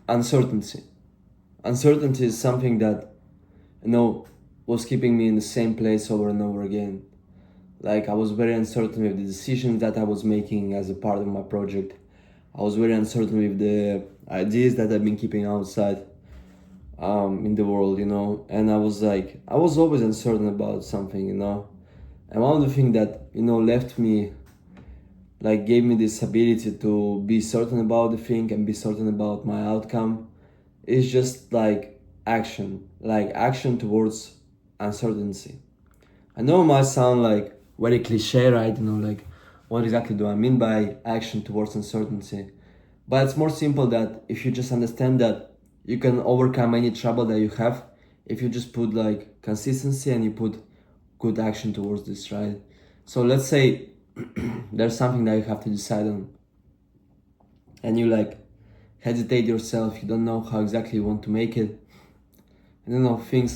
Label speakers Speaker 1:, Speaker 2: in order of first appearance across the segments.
Speaker 1: Uncertainty. Uncertainty is something that, was keeping me in the same place over and over again. Like, I was very uncertain with the decisions that I was making as a part of my project. I was very uncertain with the ideas that I've been keeping outside in the world, and I was always uncertain about something, and one of the things that, left me, like, gave me this ability to be certain about the thing and be certain about my outcome is just like action towards uncertainty. I know it might sound like very cliche, right? Like, what exactly do I mean by action towards uncertainty? But it's more simple that if you just understand that you can overcome any trouble that you have if you just put like consistency and you put good action towards this, right? So let's say there's something that you have to decide on and you like hesitate yourself, you don't know how exactly you want to make it. I don't know, thing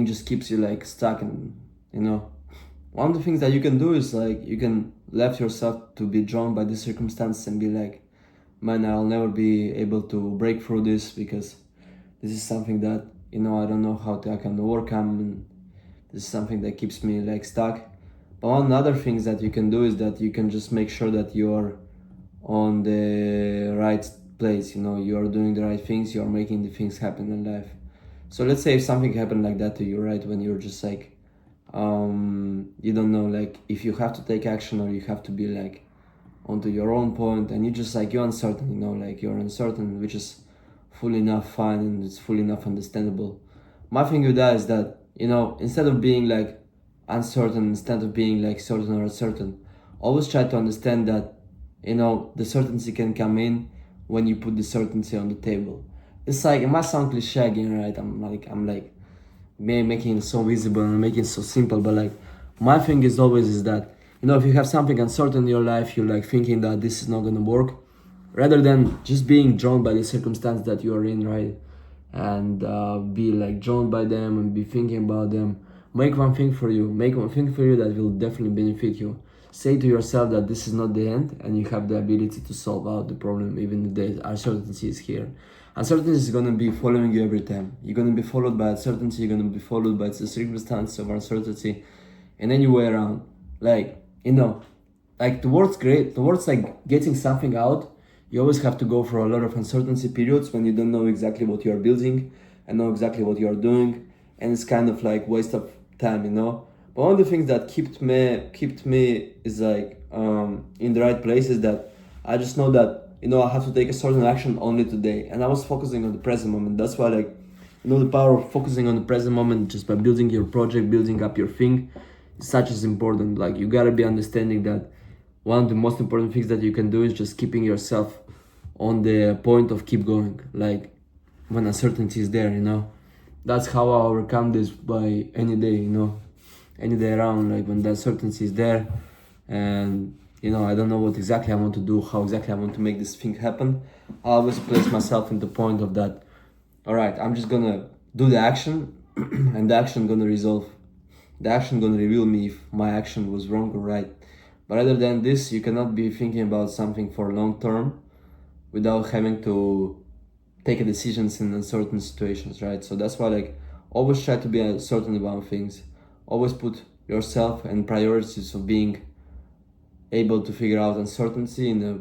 Speaker 1: just keeps you like stuck and one of the things that you can do is like you can let yourself to be drawn by the circumstance and be like, man, I'll never be able to break through this because this is something that I don't know how I can overcome, and this is something that keeps me like stuck. But one other things that you can do is that you can just make sure that you are on the right place, you are doing the right things, you are making the things happen in life. So let's say if something happened like that to you, right, when you're just like you don't know like if you have to take action or you have to be like onto your own point, and you just like you're uncertain, like you're uncertain, which is fully enough fine and it's fully enough understandable. My thing with that is that instead of being like uncertain, instead of being like certain or uncertain, always try to understand that the certainty can come in when you put the certainty on the table. It's like, it might sound cliche again, right? I'm like making it so visible and making it so simple, but like my thing is always is that if you have something uncertain in your life, you're like thinking that this is not gonna work, rather than just being drawn by the circumstance that you are in, right? And be like drawn by them and be thinking about them. Make one thing for you. Make one thing for you that will definitely benefit you. Say to yourself that this is not the end, and you have the ability to solve out the problem even if the uncertainty is here. Uncertainty is gonna be following you every time. You're gonna be followed by uncertainty. You're gonna be followed by the circumstance of uncertainty, and any way around. Like like towards like getting something out, you always have to go for a lot of uncertainty periods when you don't know exactly what you are building and know exactly what you are doing, and it's kind of like waste of time. But one of the things that kept me is like in the right place is that I just know that I have to take a certain action only today, and I was focusing on the present moment. That's why like the power of focusing on the present moment just by building your project, building up your thing, is such as important. Like, you gotta be understanding that one of the most important things that you can do is just keeping yourself on the point of keep going, like when uncertainty is there. That's how I overcome this, by any day, any day around, like when the uncertainty is there and I don't know what exactly I want to do, how exactly I want to make this thing happen. I always place myself in the point of that, all right, I'm just gonna do the action and the action gonna resolve, the action gonna reveal me if my action was wrong or right. But other than this, you cannot be thinking about something for long term without having to take a decisions in uncertain situations, right? So that's why like always try to be certain about things. Always put yourself and priorities of being able to figure out uncertainty in a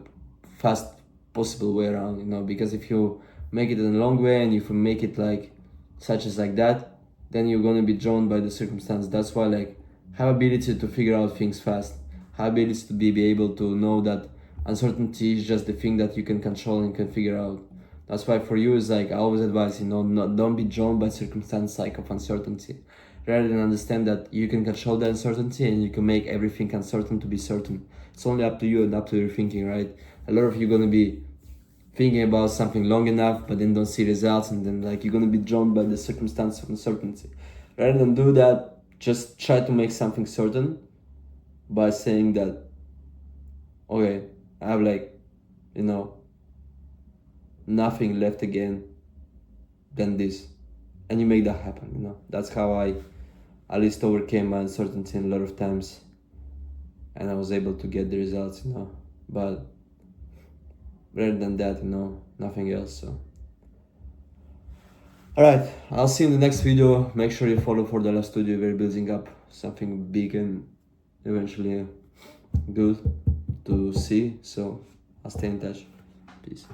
Speaker 1: fast possible way around, because if you make it in a long way and if you make it like such as like that, then you're gonna be drawn by the circumstance. That's why like have ability to figure out things fast, have ability to be able to know that uncertainty is just the thing that you can control and can figure out. That's why for you is like I always advise, not, don't be drawn by circumstance like of uncertainty, rather than understand that you can control the uncertainty and you can make everything uncertain to be certain. It's only up to you and up to your thinking, right? A lot of you gonna be thinking about something long enough but then don't see results, and then like you're gonna be drawn by the circumstance of uncertainty. Rather than do that, just try to make something certain by saying that, okay, I have like, nothing left again than this, and you make that happen. That's how I at least overcame my uncertainty a lot of times, and I was able to get the results. But rather than that, nothing else. So alright, I'll see you in the next video. Make sure you follow for the last studio. We're building up something big and eventually good to see. So I'll stay in touch. Peace.